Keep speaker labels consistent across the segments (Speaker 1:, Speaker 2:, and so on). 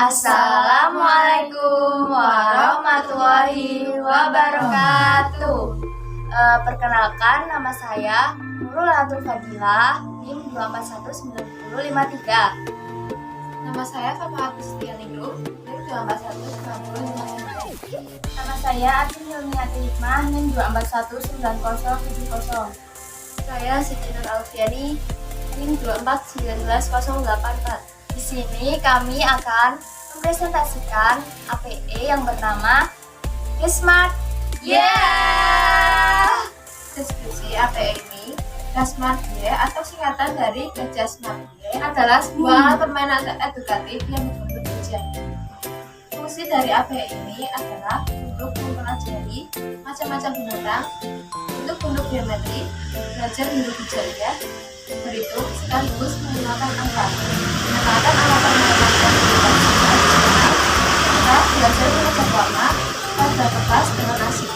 Speaker 1: Assalamualaikum warahmatullahi wabarakatuh. Perkenalkan, nama saya Nurul Latul Fadilah, NIM 2419053.
Speaker 2: Nama saya Fatmawati Setianingrum, NIM 2419053.
Speaker 1: Nama saya Atin Hilmiati Hikmah, NIM 2419070.
Speaker 2: Saya Siti Nur Alfiani, NIM 2419084.
Speaker 1: Di sini kami akan mempresentasikan APE yang bernama Gesmart.
Speaker 2: Deskripsi APE ini, Gesmart Y atau singkatan dari Gajah Smart Y adalah sebuah alat permainan edukatif yang berbentuk ujian. Fungsi dari APE ini adalah untuk mempelajari macam-macam binatang, bentuk-bentuk geometri, belajar bentuk hijaunya, berhitung sekaligus menggunakan angka. Menggunakan alat permainan tradisional, kita belajar mengecek warna pada kertas dengan asik.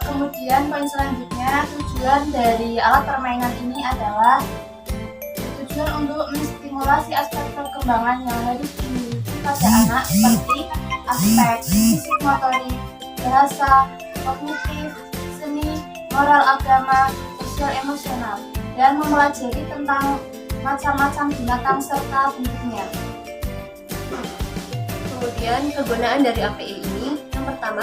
Speaker 1: Kemudian poin selanjutnya, tujuan dari alat permainan ini adalah tujuan untuk menstimulasi aspek perkembangan yang harus dimiliki pada anak seperti aspek fisik, motorik, bahasa, kognitif, seni, moral, agama, sosial, emosional, dan mempelajari tentang macam-macam binatang serta bentuknya.
Speaker 2: Kemudian kegunaan dari APE ini, yang pertama,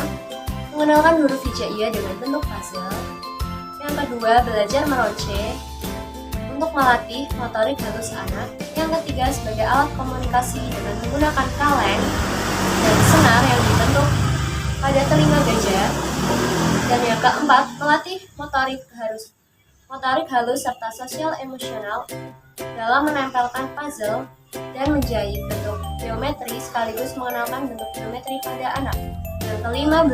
Speaker 2: mengenalkan huruf hijaiyah dengan bentuk puzzle. Yang kedua, belajar meronce untuk melatih motorik halus anak. Yang ketiga, sebagai alat komunikasi dengan menggunakan kaleng dan senar yang dibentuk pada telinga gajah. Dan yang keempat, melatih motorik halus serta sosial emosional dalam menempelkan puzzle dan menjahit bentuk geometri sekaligus mengenalkan bentuk geometri pada anak. Yang kelima,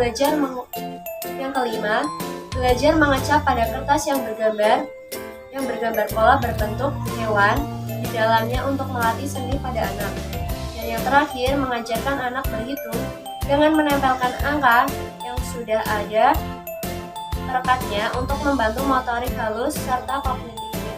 Speaker 2: belajar mengecap pada kertas yang bergambar pola berbentuk hewan di dalamnya untuk melatih seni pada anak. Dan yang terakhir, mengajarkan anak berhitung dengan menempelkan angka yang sudah ada perekatnya untuk membantu motorik halus serta kognitifnya.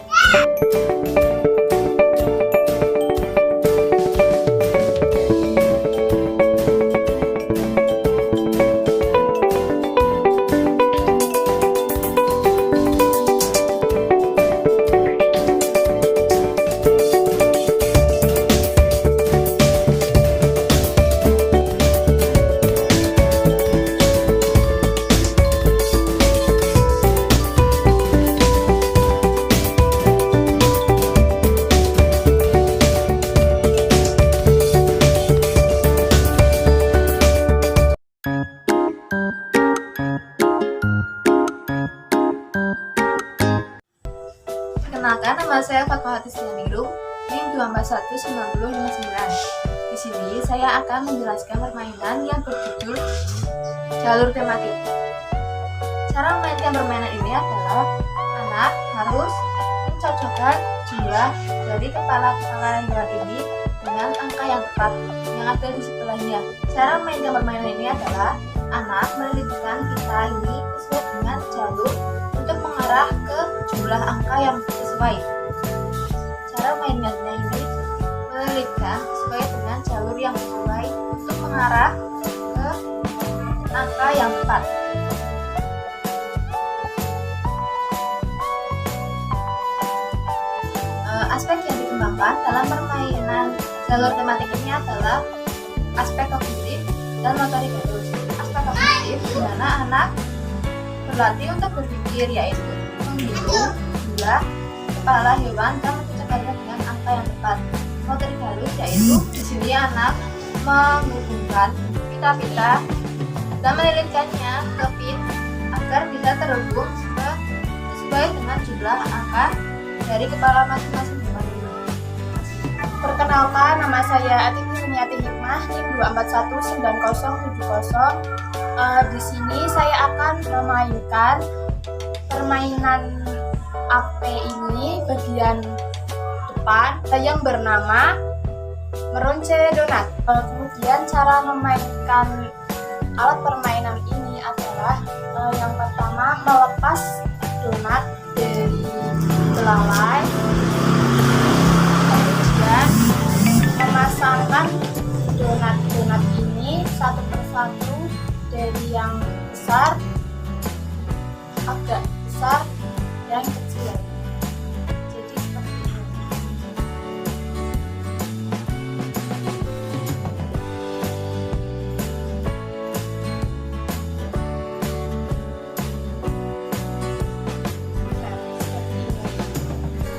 Speaker 1: 919059. Di sini saya akan menjelaskan permainan yang berjudul jalur tematik. Cara memainkan permainan ini adalah anak harus mencocokkan jumlah dari kepala-kepala hewan ini dengan angka yang tepat yang ada di sebelahnya. Cara memainkan permainan ini adalah anak melilitkan pita ini sesuai dengan jalur untuk mengarah ke jumlah angka yang sesuai. Cara mainnya ini melilitkan sesuai dengan jalur yang sesuai untuk mengarah ke angka yang tepat. Aspek yang dikembangkan dalam permainan jalur tematik ini adalah aspek kognitif dan motorik halus. Aspek kognitif di mana anak berlatih untuk berpikir, yaitu menghitung jumlah kepala hewan dan mencocokkannya dengan angka yang tepat. Motorik halus yaitu di sini anak menghubungkan pita-pita dan melilitkannya ke pin agar bisa terhubung sesuai dengan jumlah angka dari kepala masing-masing hewan ini. Perkenalkan, nama saya Atifi Suniati Hikmah, NIM 2419070. Di sini saya akan memainkan permainan AP ini bagian depan yang bernama meronce donat. Kemudian cara memainkan alat permainan ini adalah yang pertama melepas donat dari belalai, kemudian memasangkan donat-donat ini satu persatu dari yang besar, agak besar, dan kecil. Jadi seperti ini.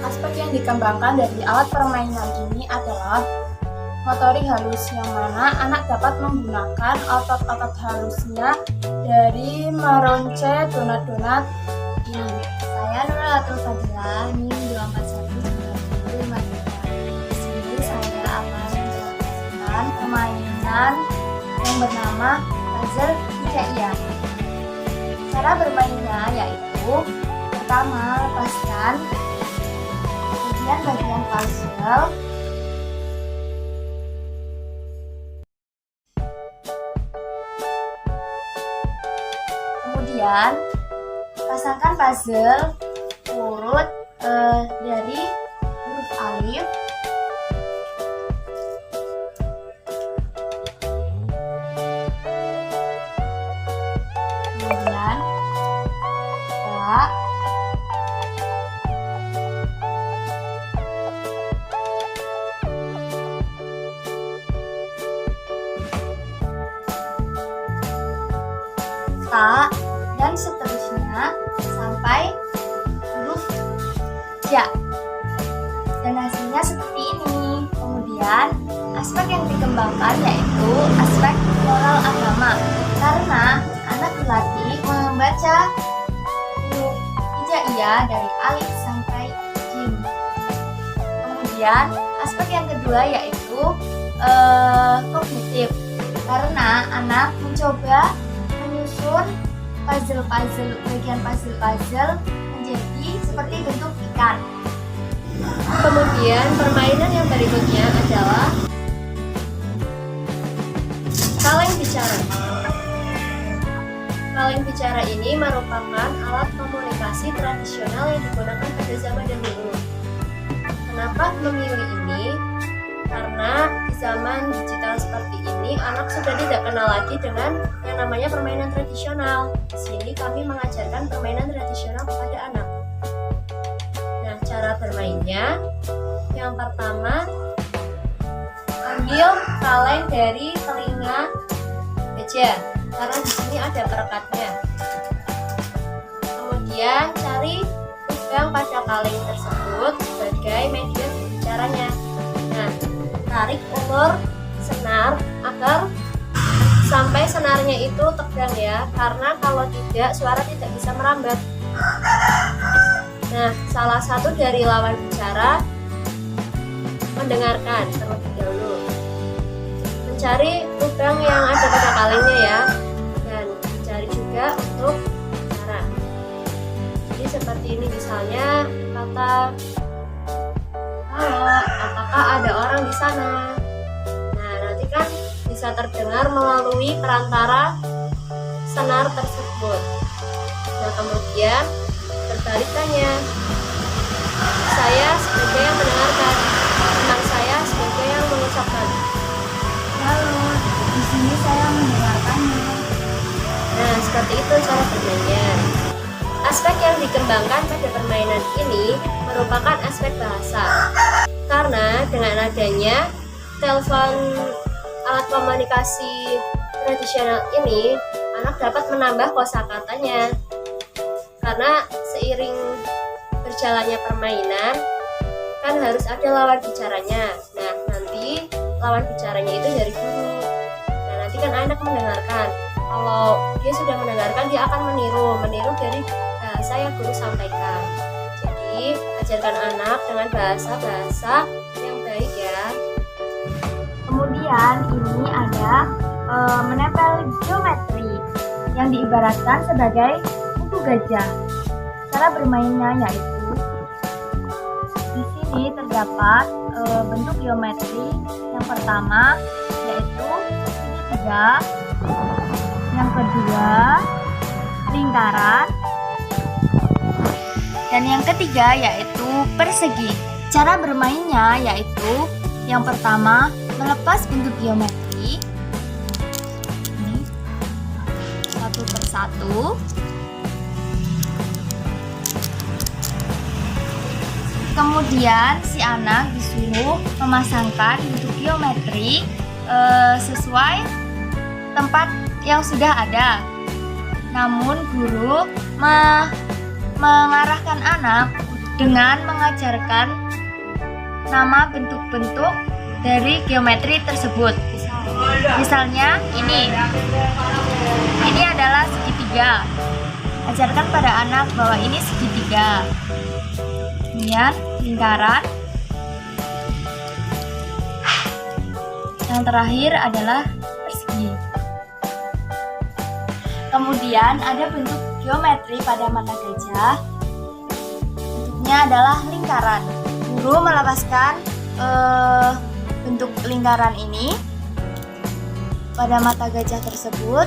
Speaker 1: Aspek yang dikembangkan dari alat permainan ini adalah motorik halus, yang mana anak dapat menggunakan otot-otot halusnya dari meronce donat-donat ini. Saya Nurulatul Fadila, NIM 2419053. Di sini saya akan menjelaskan permainan yang bernama puzzle hijaiyah. Cara bermainnya yaitu pertama lepaskan, kemudian bagian puzzle, kemudian pasangkan puzzle urut dari huruf alif, kemudian ba, ta, dan seterusnya sampai huruf ja. Dan hasilnya seperti ini. Kemudian aspek yang dikembangkan yaitu aspek moral agama, karena anak berlatih membaca huruf hijaiyah dari alif sampai jim. Kemudian aspek yang kedua yaitu kognitif, karena anak mencoba menyusun bagian puzzle menjadi seperti bentuk ikan.
Speaker 2: Kemudian permainan yang berikutnya adalah kaleng bicara. Kaleng bicara ini merupakan alat komunikasi tradisional yang digunakan pada zaman dahulu. Kenapa memilih ini? Karena di zaman digital seperti ini, anak sudah tidak kenal lagi dengan yang namanya permainan tradisional. Di sini kami mengajarkan permainan tradisional kepada anak. Nah, cara bermainnya, yang pertama, ambil kaleng dari telinga gajah, karena di sini ada perekatnya. Kemudian cari pegang pada kaleng tersebut sebagai medium berbicaranya. Nah, tarik ulur senar agar sampai senarnya itu tegang ya, karena kalau tidak suara tidak bisa merambat. Nah, salah satu dari lawan bicara mendengarkan terlebih dahulu, mencari lubang yang ada pada kalengnya ya, dan mencari juga untuk cara. Jadi seperti ini misalnya kata, halo, apakah ada orang di sana? Nah, nanti kan bisa terdengar melalui perantara senar tersebut. Nah, kemudian terbalikannya, saya sebagai yang mendengarkan, teman saya sebagai yang mengucapkan.
Speaker 1: Halo, di sini saya mendengarkannya.
Speaker 2: Nah, seperti itu cara bermainnya. Aspek yang dikembangkan pada permainan ini merupakan aspek bahasa. Karena dengan adanya telepon alat komunikasi tradisional ini, anak dapat menambah kosakatanya. Karena seiring berjalannya permainan, kan harus ada lawan bicaranya. Nah, nanti lawan bicaranya itu dari guru. Nah, nanti kan anak mendengarkan. Kalau dia sudah mendengarkan, dia akan meniru dari bahasa yang guru sampaikan. Jadi, ajarkan anak dengan bahasa-bahasa yang baik ya.
Speaker 1: Kemudian ini ada menempel geometri yang diibaratkan sebagai buku gajah. Cara bermainnya yaitu di sini terdapat bentuk geometri. Yang pertama yaitu segitiga, yang kedua lingkaran, dan yang ketiga yaitu persegi. Cara bermainnya yaitu yang pertama melepas bentuk geometri ini satu persatu. Kemudian si anak disuruh memasangkan bentuk geometri sesuai tempat yang sudah ada. Namun guru mengarahkan anak dengan mengajarkan nama bentuk-bentuk dari geometri tersebut. Misalnya ini adalah segitiga. Ajarkan pada anak bahwa ini segitiga. Kemudian lingkaran. Yang terakhir adalah persegi. Kemudian ada bentuk geometri pada mata gajah. Bentuknya adalah lingkaran. Guru melepaskan bentuk lingkaran ini pada mata gajah tersebut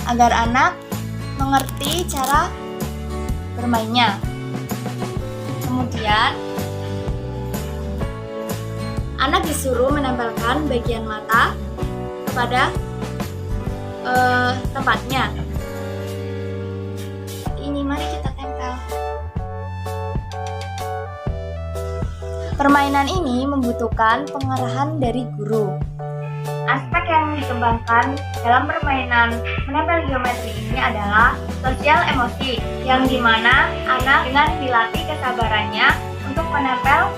Speaker 1: agar anak mengerti cara bermainnya. Kemudian anak disuruh menempelkan bagian mata kepada tempatnya. Ini mari kita tempel. Permainan ini membutuhkan pengarahan dari guru. Aspek yang dikembangkan dalam permainan menempel geometri ini adalah sosial emosi, yang dimana anak dengan dilatih kesabarannya untuk menempel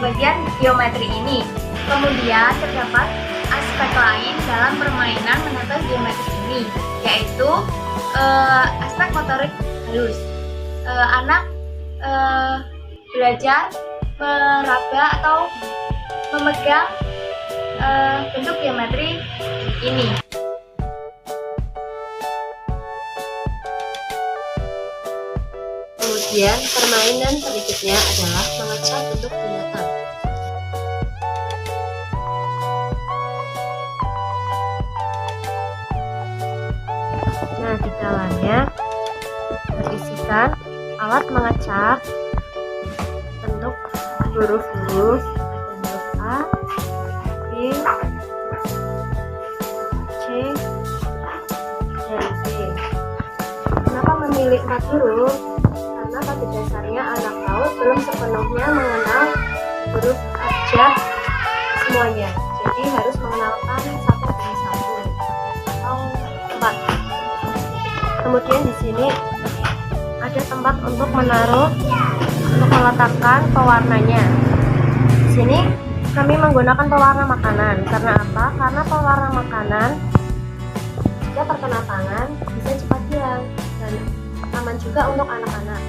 Speaker 1: bagian geometri ini. Kemudian terdapat aspek lain dalam permainan menempel geometri ini, yaitu aspek motorik halus. Anak belajar meraba atau memegang bentuk geometri ini.
Speaker 2: Kemudian permainan berikutnya adalah mengecap bentuk binatang. Nah, di dalamnya berisikan alat mengecap bentuk huruf-huruf, huruf A, B, C, dan D. Kenapa memilih 4 huruf? Karena pada dasarnya anak laut belum sepenuhnya mengenal huruf abjad semuanya. Jadi harus mengenalkan satu demi satu atau 4. Kemudian di sini ada tempat untuk meletakkan pewarnanya. Di sini kami menggunakan pewarna makanan. Karena apa? Karena pewarna makanan jika terkena tangan bisa cepat hilang dan aman juga untuk anak-anak.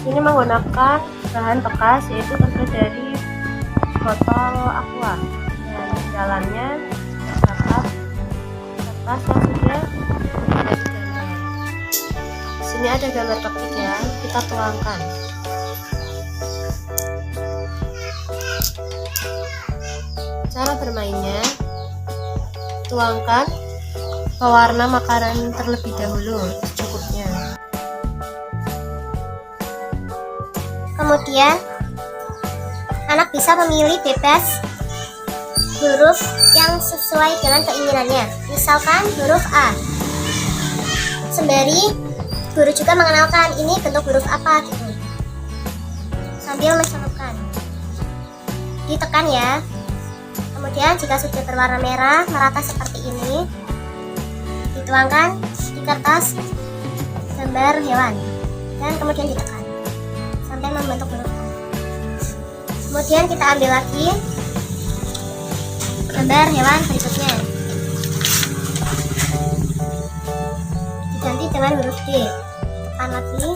Speaker 2: Ini menggunakan bahan bekas yaitu terbuat dari botol aqua dan di dalamnya terdapat kertas yang sudah menjadi gambar. Di sini ada gambar kepik ya, kita tuangkan. Cara bermainnya, tuangkan pewarna makanan terlebih dahulu secukupnya.
Speaker 3: Kemudian, anak bisa memilih bebas huruf yang sesuai dengan keinginannya. Misalkan huruf A. Sembari guru juga mengenalkan ini bentuk huruf apa gitu. Sambil mencelupkan. Ditekan ya. Kemudian jika sudah berwarna merah merata seperti ini, dituangkan di kertas gambar hewan dan kemudian ditekan sampai membentuk huruf A. Kemudian kita ambil lagi gambar hewan berikutnya, diganti dengan huruf D. Tekan lagi.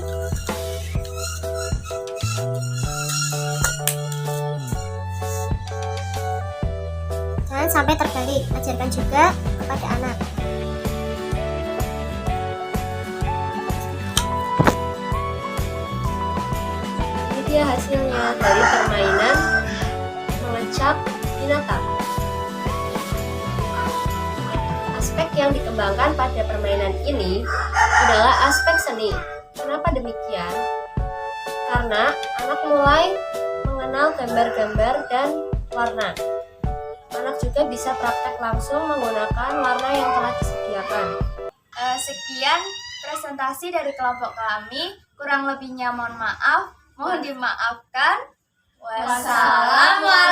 Speaker 3: Jangan sampai terbalik, ajarkan juga kepada anak.
Speaker 2: Ini dia hasilnya dari permainan mengecap binatang. Aspek yang dikembangkan pada permainan ini adalah aspek seni. Kenapa demikian? Karena anak mulai mengenal gambar-gambar dan warna. Anak juga bisa praktek langsung menggunakan warna yang telah disediakan.
Speaker 1: Sekian presentasi dari kelompok kami. Kurang lebihnya mohon maaf. Mohon dimaafkan. Wassalamualaikum.